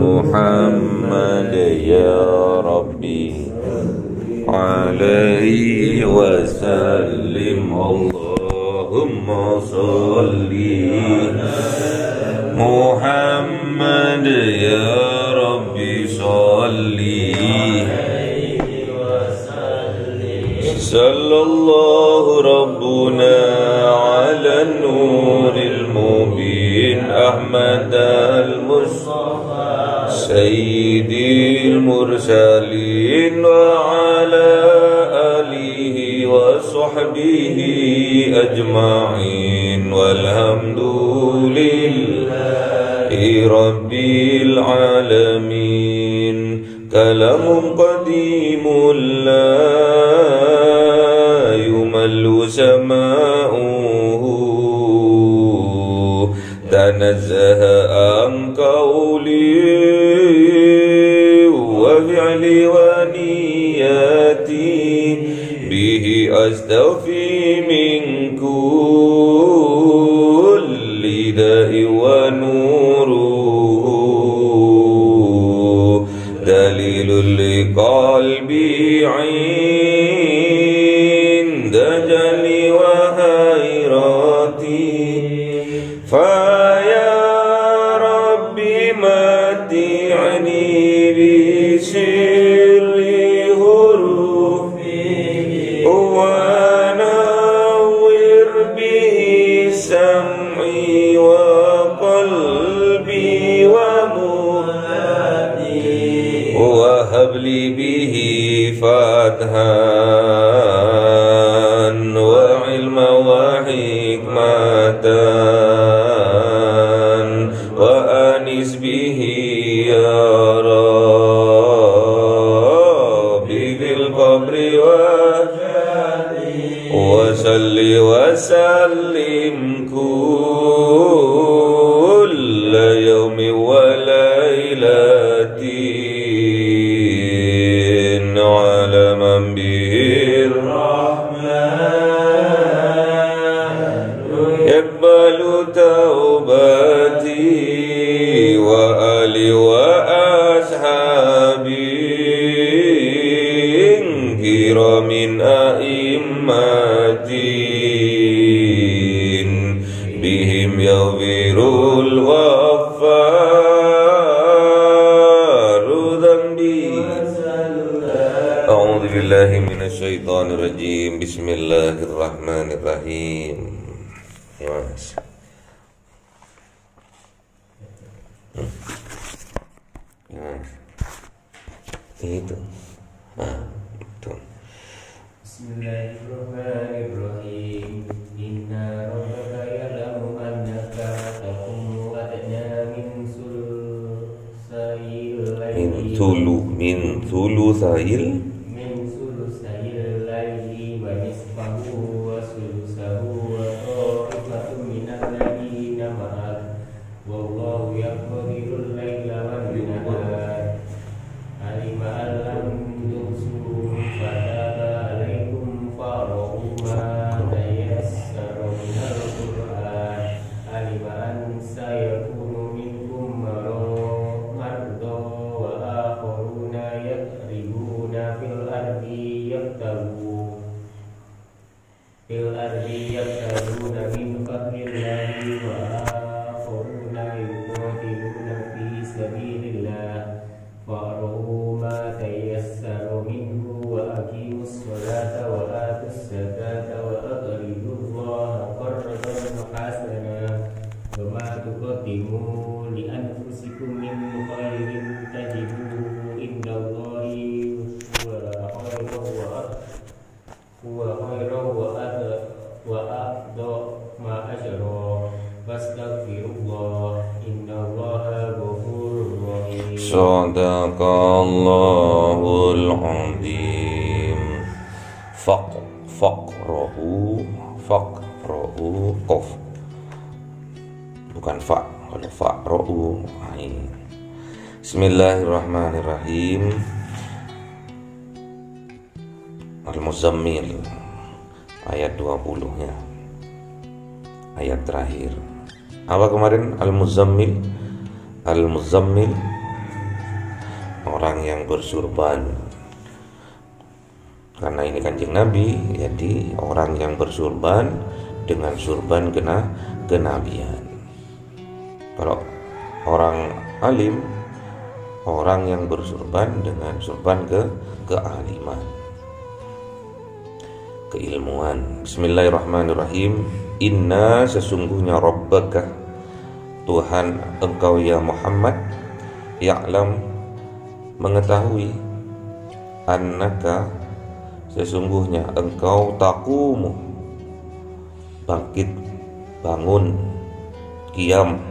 محمد يا ربي عليه وسلم اللهم صل محمد يا ربي صل صلى الله ربنا على النور المبين أحمد المصطفى سيد المرسلين وعلى آله وصحبه أجمعين والحمد لله رب العالمين كلام قديم لا يمل سماؤه تنزه عن قولي وفعلي ونياتي به أستوفي من كل داء ونوره دليل لقلبي عند جلي وهيراتي فيا ربي متعني بسر حروفي ونور به سمعي وقلبي ومهدي وهب لي به فتحا وعلما وحكمة وأنس به يا ربي في القبر وصل وسلم كل يوم وليلة على من به الرحمن يقبل توبتي وآلي وأصحابي كرام أئمتي بهم يغفر الغفار ذنبي أعوذ بالله من الشيطان الرجيم بسم الله الرحمن الرحيم itu itu Bismillahirrahmanirrahim. Inna rabbaka ya'lamu annaka taqumu adna min sulusayil laili wa nisfahu wa sulusahu wa ta'ifatun minal ladina ma'ak wallahu yaqdirul laila wan nahar alima allam tuhsu fataba alaikum farahu ma tayassara minal qur'an alima an sayakunu minkum marda wa akharuna yadribuna fil ardi yabtaguna min fadlillahi wa akharuna yuqatiluna fi sabilillah fa'rahu ma tayassara minhu wa aqimus salata wa atus zakata wa aqridullaha qardan hasana wa ma tuqaddimu li anfusikum min khairin tajiduhu indallahi huwa khairan wa aqda ma ajra fastaghfirullah innallaha ghafurur rahim. Sadaqallahul azim. Faqrahu qaf. Bukan fa, kalau faqrahu ain. Bismillahirrahmanirrahim. Al-Muzammil ayat 20-nya. Ayat terakhir. Apa kemarin Al-Muzammil? Al-Muzammil, orang yang bersurban. Karena ini Kanjeng Nabi, jadi orang yang bersurban dengan surban kenabian. Kalau orang alim, orang yang bersurban dengan surban kealiman, keilmuan. Bismillahirrahmanirrahim. Inna, sesungguhnya, Rabbaka, Tuhan engkau ya Muhammad, ya'lam, mengetahui, annaka, sesungguhnya engkau, taqumu, bangkit, bangun, qiyam,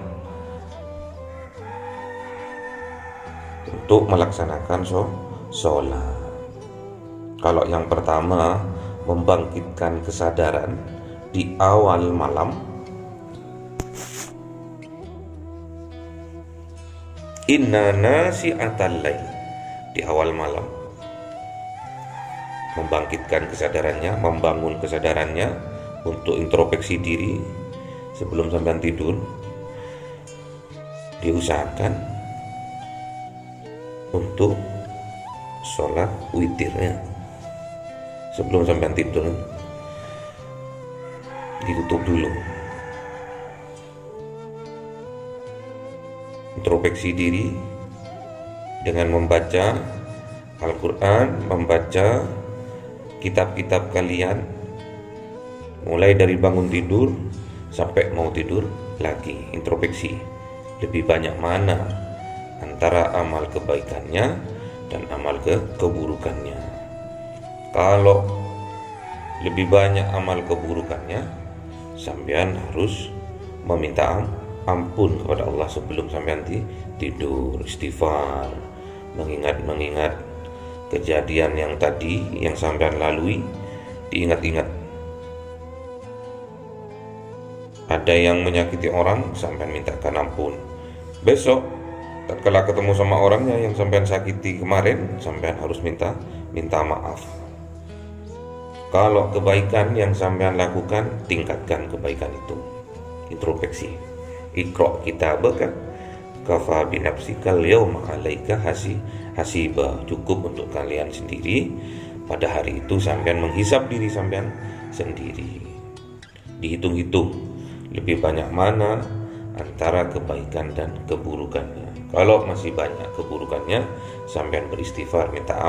untuk melaksanakan sholat. Kalau yang pertama, membangkitkan kesadaran di awal malam, inna nasi'atal lail, di awal malam, membangkitkan kesadarannya, membangun kesadarannya untuk introspeksi diri sebelum sampai tidur. Diusahakan untuk sholat witirnya sebelum sampai tidur, ditutup dulu, introspeksi diri dengan membaca Al-Quran, membaca kitab-kitab kalian, mulai dari bangun tidur sampai mau tidur lagi. Introspeksi, lebih banyak mana antara amal kebaikannya dan amal keburukannya. Kalau lebih banyak amal keburukannya, sampean harus meminta ampun kepada Allah sebelum sampean tidur, istighfar, mengingat kejadian yang tadi yang sampean lalui, diingat-ingat. Ada yang menyakiti orang, sampean mintakan ampun. Besok tatkala ketemu sama orangnya yang sampean sakiti kemarin, sampean harus minta maaf. Kalau kebaikan yang sampean lakukan, tingkatkan kebaikan itu. Introspeksi. Iqra kitabaka kafa binafsikal yawma 'alaika hasiba. Cukup untuk kalian sendiri pada hari itu sampean menghisap diri sampean sendiri. Dihitung-hitung lebih banyak mana antara kebaikan dan keburukannya. Kalau masih banyak keburukannya, sampean beristighfar, minta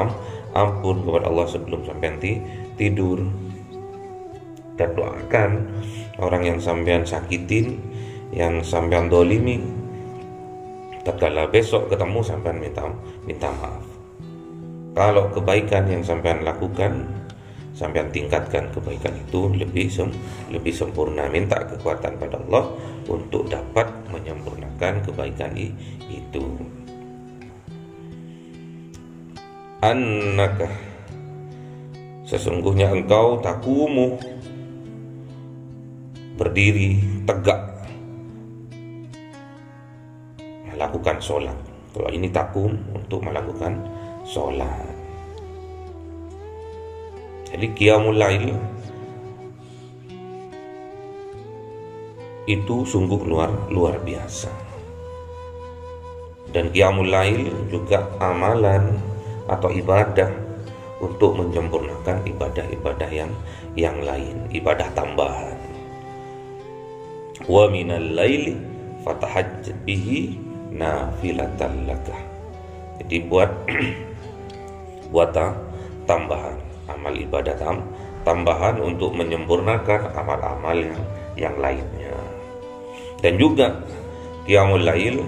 ampun kepada Allah sebelum sampean tidur. Dan doakan orang yang sampean sakitin, yang sampean dolimi, tatkala besok ketemu sampean minta maaf. Kalau kebaikan yang sampean lakukan, sampean tingkatkan kebaikan itu lebih sempurna. Minta kekuatan pada Allah untuk dapat menyempurnakan kebaikan itu. Annaka, sesungguhnya engkau, taqumu, berdiri tegak, melakukan sholat. Kalau ini takum, untuk melakukan sholat. Jadi qiyamul lail itu sungguh luar biasa. Dan qiyamul lail juga amalan atau ibadah untuk menyempurnakan ibadah-ibadah yang lain, ibadah tambahan. Wa minal laili fatahajjat bihi nafilatan laka. Jadi buat tambahan, amal ibadah tambahan untuk menyempurnakan amal-amal yang lainnya. Dan juga qiyamul lail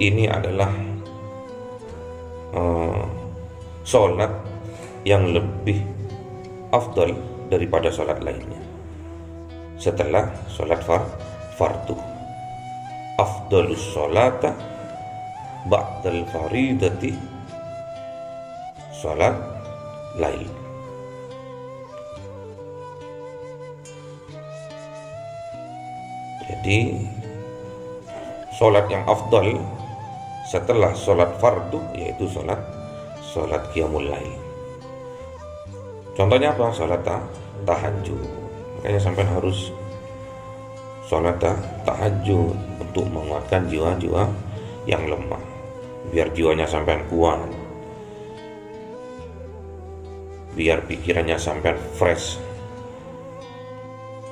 ini adalah sholat yang lebih afdal daripada sholat lainnya. Setelah sholat fardu, afdalus sholata ba'dal faridati sholat lail. Jadi sholat yang afdal setelah sholat fardu yaitu sholat qiyamul lail. Contohnya apa? Sholat tahajud. Makanya sampai harus sholat tahajud untuk menguatkan jiwa-jiwa yang lemah, biar jiwanya sampean kuat, biar pikirannya sampean fresh,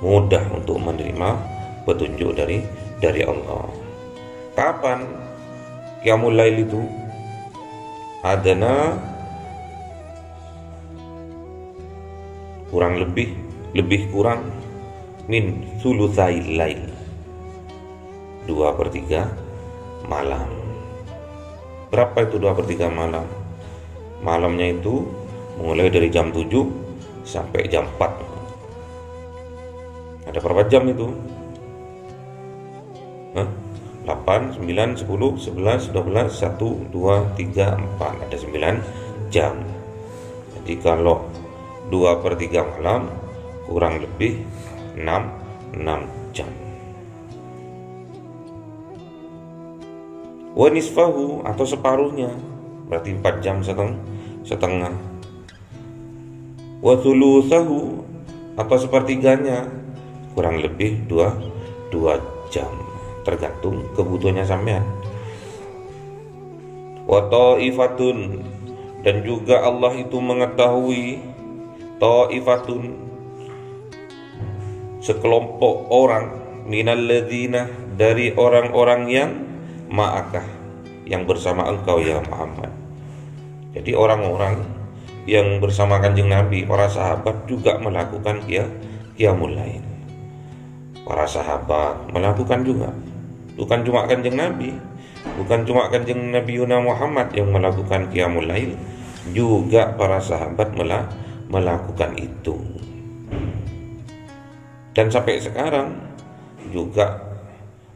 mudah untuk menerima petunjuk dari Allah. Kapan qiyamul lail itu? Adana kurang lebih kurang min thulutsail lail, 2/3 malam. Berapa itu 2/3 malam? Malamnya itu mulai dari jam 7 sampai jam 4. Ada berapa jam itu? 8, 9, 10, 11, 12, 1, 2, 3, 4. Ada 9 jam. Jadi kalau 2/3 malam kurang lebih 6 jam. Wa nisfahu atau separuhnya, berarti 4 jam setengah. Wa thulutsahu atau sepertiganya, kurang lebih 2 jam, tergantung kebutuhannya sampean. Wa ta'ifatun, dan juga Allah itu mengetahui ta'ifatun, sekelompok orang, minalladzina, dari orang-orang yang ma'akah, yang bersama engkau ya Muhammad. Jadi orang-orang yang bersama Kanjeng Nabi, para sahabat juga melakukan qiyamul lail. Para sahabat melakukan juga, bukan cuma Kanjeng Nabi, bukan cuma Kanjeng Nabi Yuna Muhammad yang melakukan qiyamul lail, juga para sahabat melakukan itu. Dan sampai sekarang juga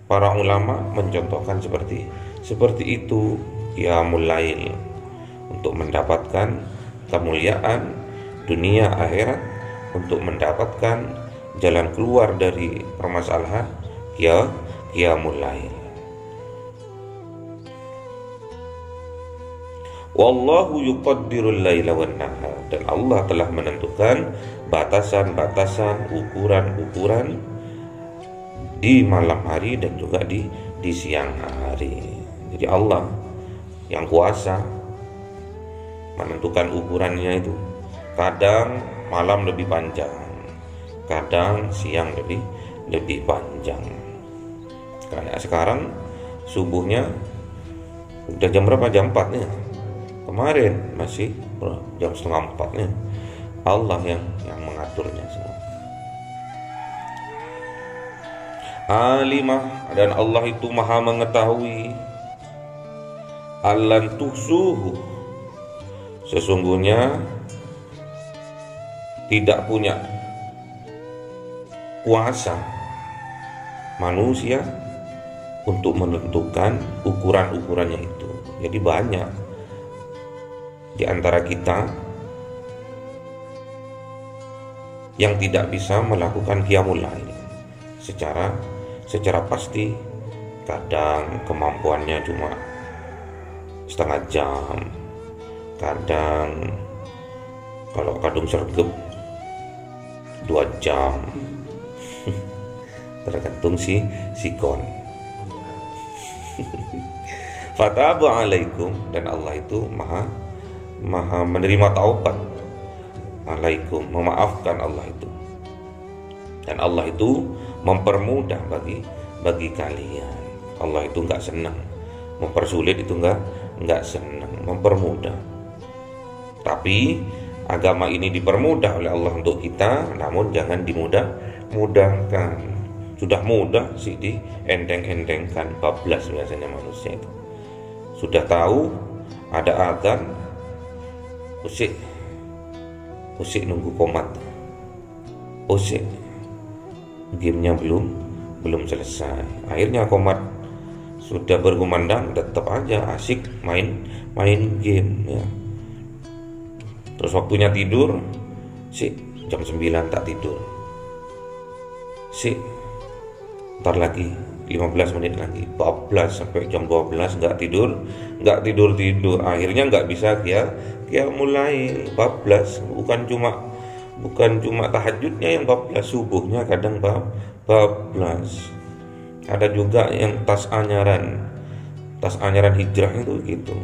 para ulama mencontohkan seperti itu qiyamul lail untuk mendapatkan kemuliaan dunia akhirat, untuk mendapatkan jalan keluar dari permasalahan qiyamul lail. Wallahu yuqaddirul laila wan nahar, dan Allah telah menentukan batasan-batasan, ukuran-ukuran di malam hari dan juga di siang hari. Jadi Allah yang kuasa menentukan ukurannya itu. Kadang malam lebih panjang, kadang siang lebih panjang. Kayak sekarang subuhnya udah jam berapa? Jam 4 nya. Kemarin masih jam setengah 4 nya. Allah yang mengaturnya semua. Alimah, dan Allah itu maha mengetahui. Allan tuhsuhu, sesungguhnya tidak punya kuasa manusia untuk menentukan ukuran-ukurannya itu. Jadi banyak di antara kita yang tidak bisa melakukan qiyamul lail secara pasti. Kadang kemampuannya cuma setengah jam, kadang kalau kadung sergap 2 jam. Tergantung sikon. Fatabu alaikum, dan Allah itu maha menerima taubat. Alaikum, memaafkan Allah itu. Dan Allah itu mempermudah bagi kalian. Allah itu enggak senang mempersulit, itu enggak senang, mempermudah. Tapi agama ini dipermudah oleh Allah untuk kita, namun jangan dimudahkan. Sudah mudah sih dienteng-entengkan, bablas biasanya manusia itu. Sudah tahu ada adzan, usik nunggu komat, usik gamenya belum selesai. Akhirnya komat sudah berkumandang, tetap aja asik main game ya. Terus waktunya tidur, jam 9 tak tidur, ntar lagi 15 menit lagi, bablas sampai jam 12 nggak tidur. Akhirnya nggak bisa qiyamul lail, bablas. Bukan cuma tahajudnya yang bablas, subuhnya kadang bablas. Ada juga yang tas anyaran hijrah itu gitu.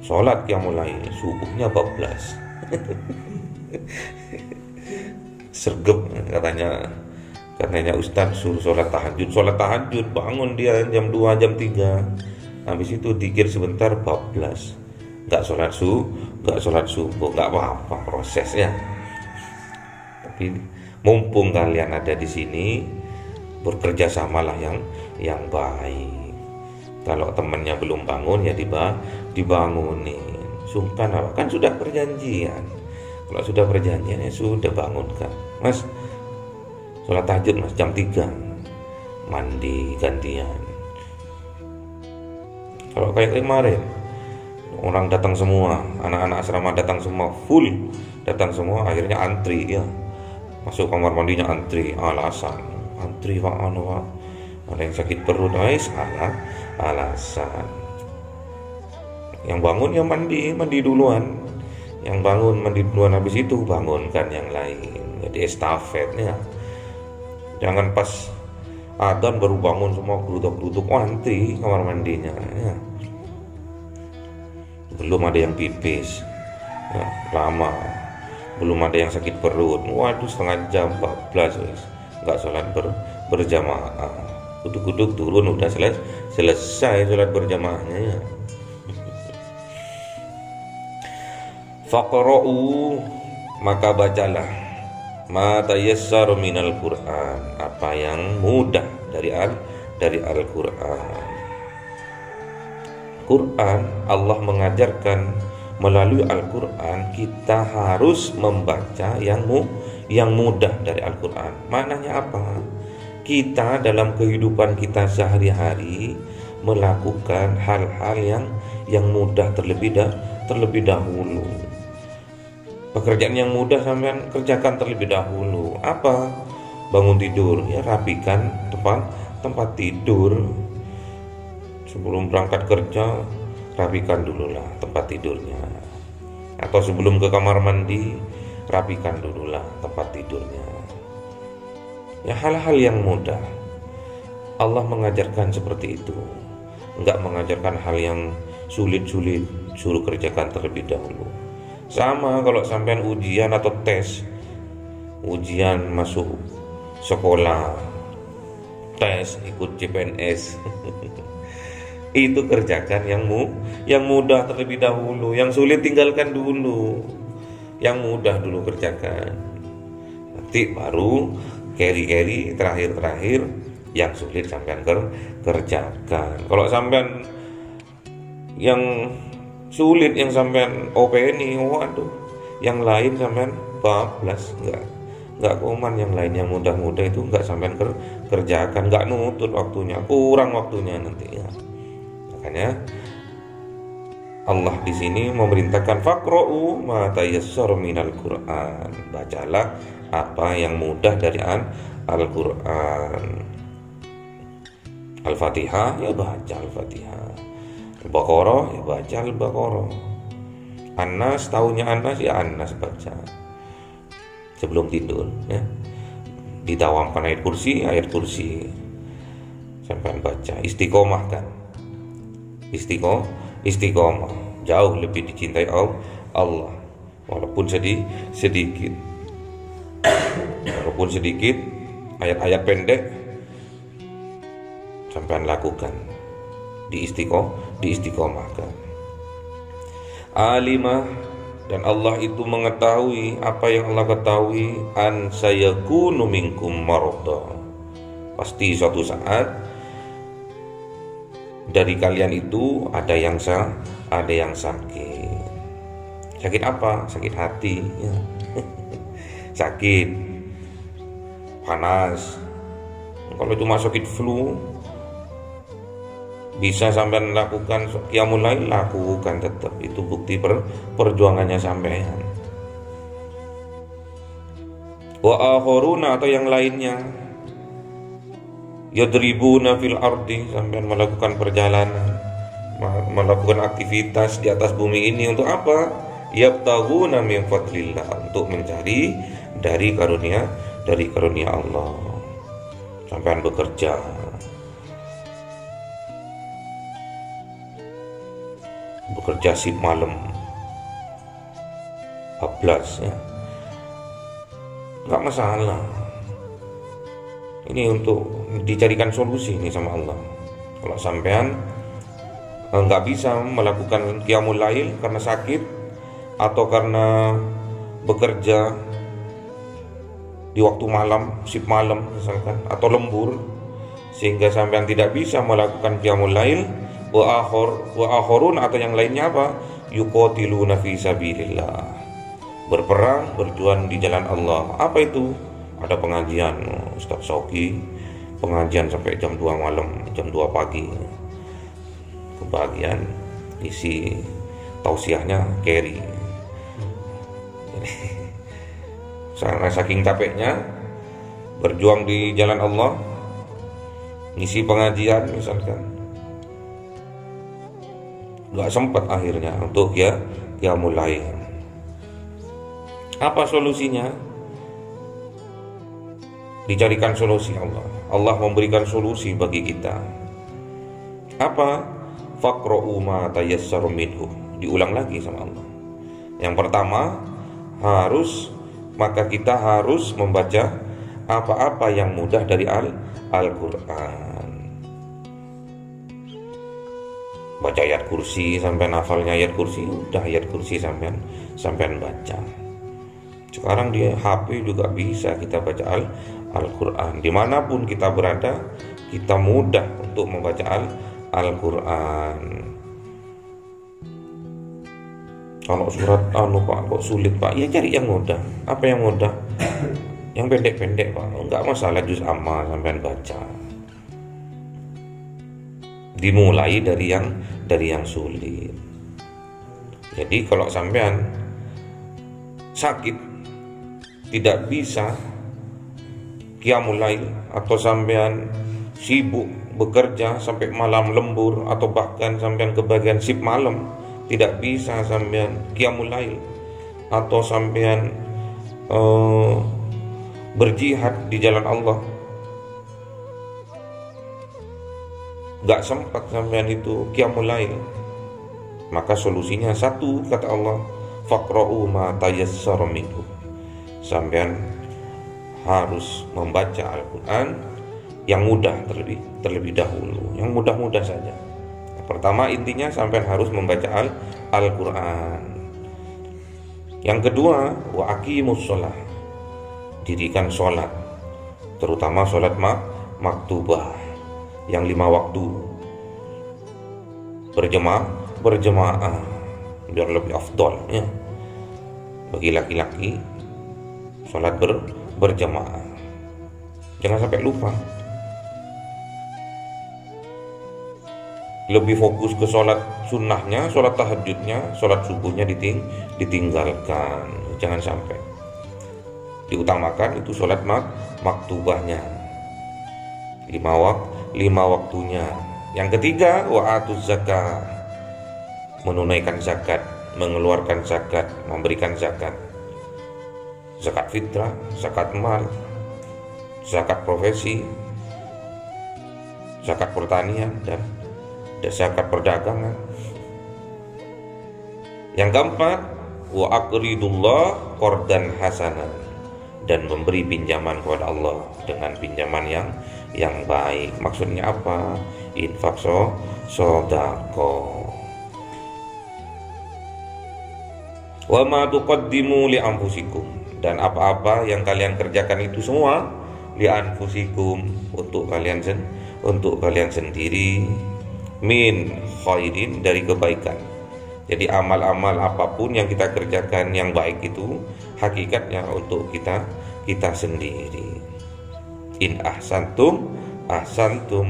Sholat yang mulai subuhnya bablas. Sergep katanya Ustadz suruh sholat tahajud, bangun dia jam 2 jam 3, habis itu dikir sebentar bablas, nggak sholat subuh, nggak apa-apa prosesnya. Tapi mumpung kalian ada di sini, bekerja samalah yang baik. Kalau temannya belum bangun ya dibangunin. Sungkan apa? Kan sudah perjanjian. Kalau sudah perjanjian ya sudah bangunkan. Mas, sholat tahajud mas jam 3, mandi gantian. Kalau kayak kemarin orang datang semua, anak-anak asrama datang semua, full datang semua, akhirnya antri ya, masuk kamar mandinya antri, alasan antri pak, ada yang sakit perut, salah alasan. Yang bangun ya mandi duluan, yang bangun mandi duluan, habis itu bangunkan yang lain. Jadi estafetnya, jangan pas adzan baru bangun semua geruduk-geruduk, antri kamar mandinya ya. Belum ada yang pipis ya, lama, belum ada yang sakit perut, waduh setengah jam 14 nggak sholat berjamaah, duduk turun udah selesai sholat berjamaahnya ya. Faqra'u, maka bacalah, ma tayassara minal Qur'an, apa yang mudah dari Al-Qur'an. Quran, Allah mengajarkan melalui Al-Quran kita harus membaca yang mudah dari Al-Quran. Maknanya apa? Kita dalam kehidupan kita sehari-hari melakukan hal-hal yang mudah terlebih dahulu. Pekerjaan yang mudah sampean kerjakan terlebih dahulu. Apa? Bangun tidur, ya rapikan tempat tidur. Sebelum berangkat kerja, rapikan dululah tempat tidurnya. Atau sebelum ke kamar mandi, rapikan dululah tempat tidurnya. Ya hal-hal yang mudah. Allah mengajarkan seperti itu. Enggak mengajarkan hal yang sulit-sulit, suruh kerjakan terlebih dahulu. Sama kalau sampean ujian atau tes, ujian masuk sekolah, tes ikut CPNS. Itu kerjakan yang mudah terlebih dahulu, yang sulit tinggalkan dulu, yang mudah dulu kerjakan, nanti baru carry terakhir yang sulit sampean kerjakan. Kalau sampean yang sulit yang sampean openi, waduh, yang lain sampean bablas, nggak koman. Yang lain yang mudah-mudah itu nggak sampean kerjakan, nggak nutut waktunya, kurang waktunya nanti ya. Makanya Allah di sini memerintahkan faqra'u ma tayassara minal Qur'an, bacalah apa yang mudah dari Al-Qur'an. Al-Fatihah ya baca Al-Fatihah, Al-Baqarah ya baca Al-Baqarah, An-Nas tahunya An-Nas ya An-Nas baca sebelum tidur ya. Ditawamkan ayat kursi sampai baca. Istiqomah kan, istiqomah jauh lebih dicintai Allah, walaupun sedikit ayat-ayat pendek sampai lakukan, diistiqomahkan. Alimah, dan Allah itu mengetahui apa yang Allah ketahui, an sayakunu minkum maradha, pasti suatu saat dari kalian itu ada yang sakit. Sakit apa? Sakit hati ya. Sakit panas. Kalau cuma sakit flu bisa sampean lakukan qiyamul lail, lakukan tetap, itu bukti perjuangannya sampean. Wa akharuna, atau yang lainnya, yadribuna fil ardi, sampean melakukan perjalanan, melakukan aktivitas di atas bumi ini untuk apa? Yabtaghuna min fadlillah, untuk mencari dari dari karunia Allah. Sampean bekerja, shift malam 14 ya, nggak masalah. Ini untuk dicarikan solusi ini sama Allah. Kalau sampean nggak bisa melakukan qiyamul lail karena sakit atau karena bekerja di waktu malam, shift malam misalkan, atau lembur, sehingga sampean tidak bisa melakukan qiyamul lail, wa akhorun atau yang lainnya apa? Yuqatiluna fi sabilillah, berperang, berjuang di jalan Allah. Apa itu? Ada pengajian, Ustaz Soki pengajian sampai jam 2 malam, jam 2 pagi. Kebagian isi tausiahnya carry. Saking capeknya berjuang di jalan Allah, ngisi pengajian misalkan, nggak sempat akhirnya untuk ya mulai. Apa solusinya? Dicarikan solusi Allah. Allah memberikan solusi bagi kita. Apa? Faqra'u ma tayassara minhu. Diulang lagi sama Allah. Yang pertama, maka kita harus membaca apa-apa yang mudah dari Al-Quran. Baca ayat kursi, sampai hafalnya ayat kursi, udah ayat kursi sampai baca. Sekarang di HP juga bisa kita baca Al-Quran. Dimanapun kita berada, kita mudah untuk membaca Al-Quran. Kalau surat Pak kok sulit Pak, ya cari yang mudah. Apa yang mudah? Yang pendek-pendek Pak, enggak masalah, juz amma sampean baca. Dimulai dari yang sulit. Jadi kalau sampean sakit, tidak bisa qiyamul lail, atau sampean sibuk bekerja sampai malam lembur, atau bahkan sampean kebagian shift malam, tidak bisa sampean qiyamul lail, atau sampean berjihad di jalan Allah, gak sempat sampean itu qiyamul lail, maka solusinya satu, kata Allah, faqra'u ma tayassara minhu. Sampean harus membaca Al-Quran yang mudah terlebih dahulu, yang mudah-mudah saja. Pertama, intinya sampean harus membaca Al-Quran. Yang kedua, wa aqimus sholah, dirikan sholat, terutama sholat maktubah yang 5 waktu, berjemaah biar lebih afdol ya. Bagi laki-laki sholat berjemaah, jangan sampai lupa. Lebih fokus ke sholat sunnahnya, sholat tahajudnya, sholat subuhnya ditinggalkan. Jangan sampai. Diutamakan itu sholat maktubahnya, 5 waktunya. Yang ketiga, wa'atuz zakat, menunaikan zakat, mengeluarkan zakat, memberikan zakat. Zakat fitrah, zakat mal, zakat profesi, zakat pertanian, dan zakat perdagangan. Yang keempat, wa aqridullah qardan hasanan, dan memberi pinjaman kepada Allah dengan pinjaman yang baik. Maksudnya apa? Infak sedekah. Wa ma tuqaddimu li anfusikum, dan apa-apa yang kalian kerjakan itu semua li anfusikum, untuk kalian sendiri, min khairin, dari kebaikan. Jadi amal-amal apapun yang kita kerjakan yang baik itu hakikatnya untuk kita sendiri. In ahsantum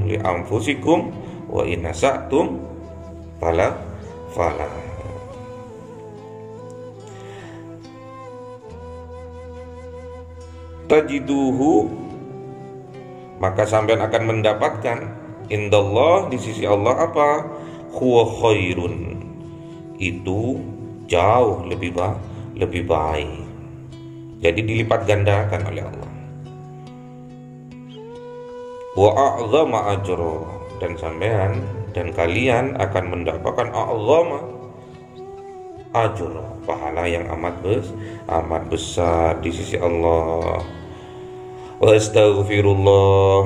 li anfusikum wa in asatum fala. Tajiduhu, maka sampean akan mendapatkan indallah, di sisi Allah, apa? Huwa khairun, itu jauh lebih baik. Jadi dilipat gandakan oleh Allah. wa a'zama ajra, dan sampean dan kalian akan mendapatkan a'zama ajra, pahala yang amat besar di sisi Allah. Wa astaghfirullah,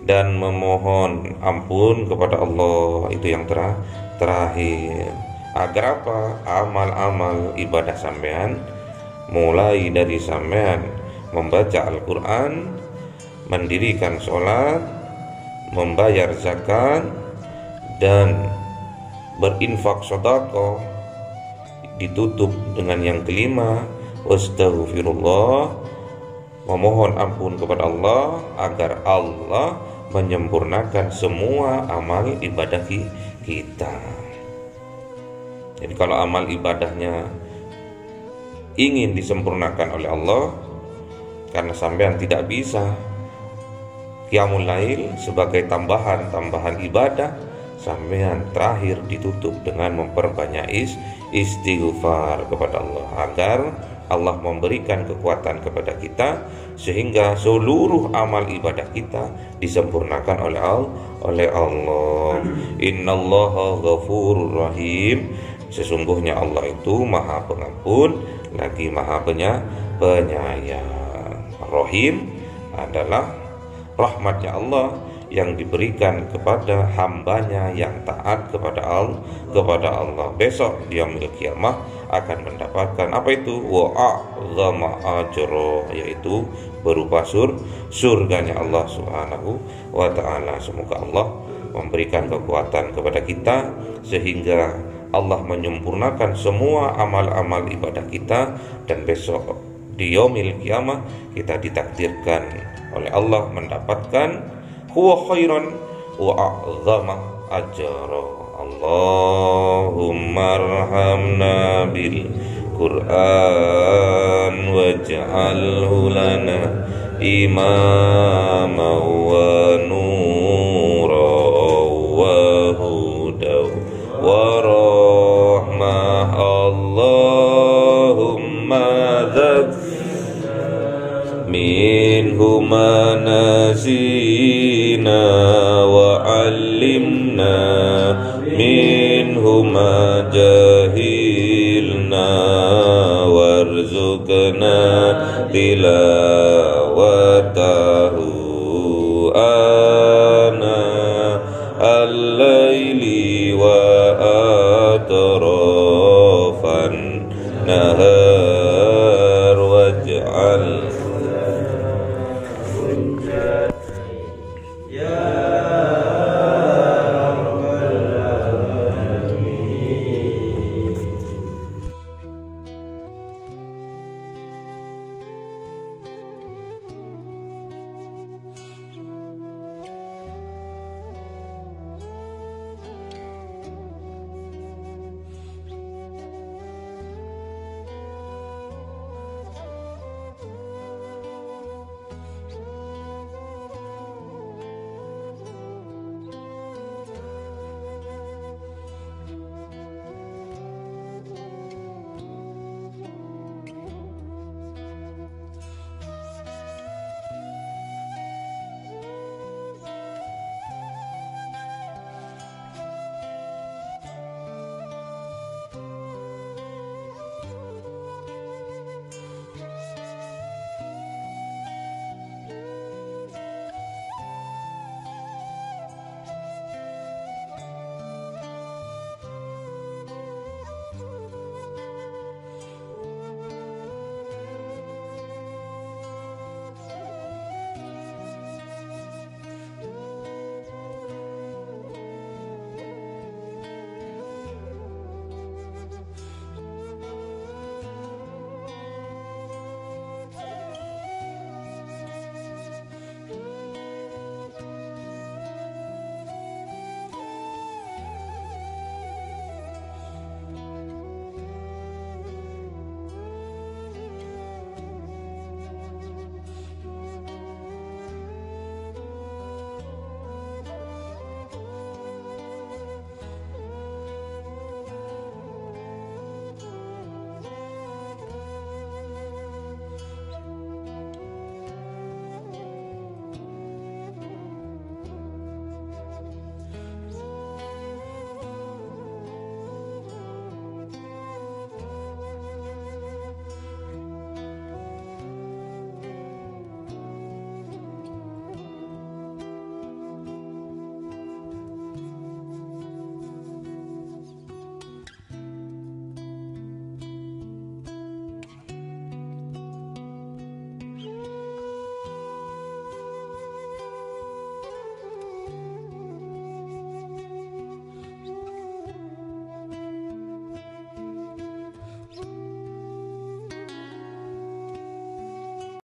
dan memohon ampun kepada Allah, itu yang terakhir. Agar apa? Amal-amal ibadah sampean, mulai dari sampean membaca Al-Quran, mendirikan sholat, membayar zakat, dan berinfak sedekah, ditutup dengan yang kelima, wastaghfirullah, memohon ampun kepada Allah agar Allah menyempurnakan semua amal ibadah kita. Jadi kalau amal ibadahnya ingin disempurnakan oleh Allah, karena sampean tidak bisa qiyamul lail sebagai tambahan ibadah, sampean terakhir ditutup dengan memperbanyak istighfar kepada Allah agar Allah memberikan kekuatan kepada kita sehingga seluruh amal ibadah kita disempurnakan oleh Allah. Innallaha ghafurur rahim, sesungguhnya Allah itu Maha Pengampun lagi Maha Penyayang. Rahim adalah rahmatnya Allah yang diberikan kepada hambanya yang taat kepada Allah. Besok di yaumil qiyamah akan mendapatkan apa itu? Wa a'zama ajra, yaitu berupa surganya Allah Subhanahu wa ta'ala. Semoga Allah memberikan kekuatan kepada kita sehingga Allah menyempurnakan semua amal-amal ibadah kita, dan besok di yaumil qiyamah kita ditakdirkan oleh Allah mendapatkan huwa khairan wa a'zama ajra. Allahumma arhamna bil Qur'an waj'alhu lana imama wa nura wa huda wa rahmah. Allahumma minhu ma nasina wa 'allimna minhu ma jahilna warzuqna tilawatahu ana al-laili wa atrafan nahar